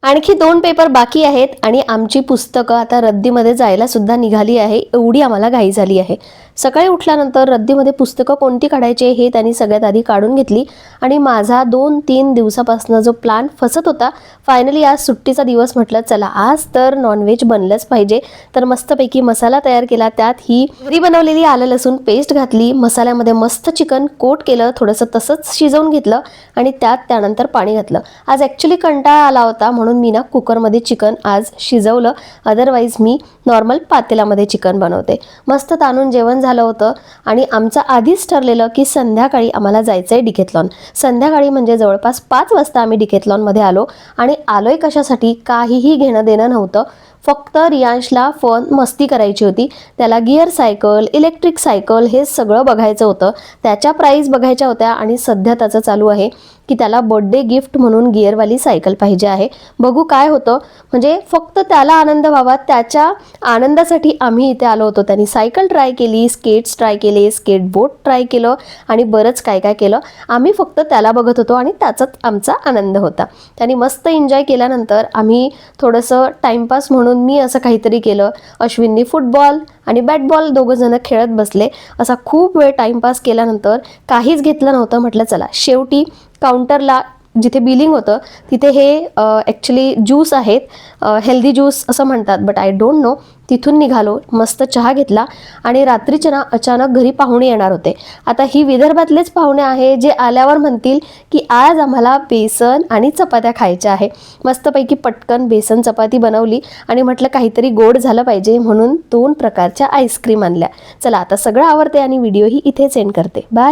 आणखी 2 पेपर बाकी आहेत आणि आमची पुस्तकं आता रद्दीमध्ये जायला सुद्धा निघाली आहे, एवढी आम्हाला घाई झाली आहे. सकाळी उठल्यानंतर रद्दीमध्ये पुस्तकं कोणती काढायची हे त्यांनी सगळ्यात आधी काढून घेतली आणि माझा 2-3 दिवसापासून जो प्लॅन फसत होता, फायनली आज सुट्टीचा दिवस म्हटलं चला आज तर नॉनव्हेज बनलंच पाहिजे. तर मस्तपैकी मसाला तयार केला, त्यात ही घरी बनवलेली आलं लसूण पेस्ट घातली, मसाल्यामध्ये मस्त चिकन कोट केलं, थोडंसं तसंच शिजवून घेतलं आणि त्यानंतर पाणी घातलं. आज ॲक्च्युली कंटाळा आला होता म्हणून मी ना कुकरमध्ये चिकन आज शिजवलं, अदरवाईज मी नॉर्मल पातेल्यामध्ये चिकन बनवते. मस्त ताणून जेवण झालं होतं आणि आमचं आधीच ठरलेलं की संध्याकाळी आम्हाला जायचं आहे डिकेथलॉन. संध्याकाळी म्हणजे जवळपास 5 वाजता आम्ही डिकेथलॉनमध्ये आलो आणि आलोय कशासाठी काहीही घेणं देणं नव्हतं. फक्त रियांशला फन मस्ती करायची होती. त्याला गिअर सायकल, इलेक्ट्रिक सायकल हे सगळं बघायचं होतं, त्याच्या प्राईस बघायच्या होत्या आणि सध्या त्याचं चालू आहे की त्याला बर्थडे गिफ्ट म्हणून गिअरवाली सायकल पाहिजे आहे. बघू काय होतं, म्हणजे फक्त त्याला आनंद व्हावा त्याच्या आनंदासाठी आम्ही इथे आलो होतो. त्यांनी सायकल ट्राय केली, स्केट्स ट्राय केले, स्केटबोर्ड ट्राय केलं आणि बरंच काय काय केलं. आम्ही फक्त त्याला बघत होतो आणि त्याचाच आमचा आनंद होता. त्यांनी मस्त एन्जॉय केल्यानंतर आम्ही थोडंसं टाईमपास म्हणून मी असं काहीतरी केलं. अश्विननी फुटबॉल आणि बॅटबॉल दोघं जण खेळत बसले. असा खूप वेळ टाईमपास केल्यानंतर काहीच घेतलं नव्हतं. म्हटलं चला शेवटी काउंटरला जिथे बिलिंग होतं तिथे हे ॲक्च्युली ज्यूस आहेत, हेल्दी ज्यूस असं म्हणतात बट आय डोंट नो. तिथून निघालो, मस्त चहा घेतला आणि रात्रीच्या ना अचानक घरी पाहुणे येणार होते. आता ही विदर्भातलेच पाहुणे आहे जे आल्यावर म्हणतील की आज आम्हाला बेसन आणि चपात्या खायच्या आहे. मस्तपैकी पटकन बेसन चपाती बनवली आणि म्हटलं काहीतरी गोड झालं पाहिजे म्हणून 2 प्रकारच्या आईस्क्रीम आणल्या. चला आता सगळं आवडते आणि व्हिडिओही इथेच एंड करते. बाय.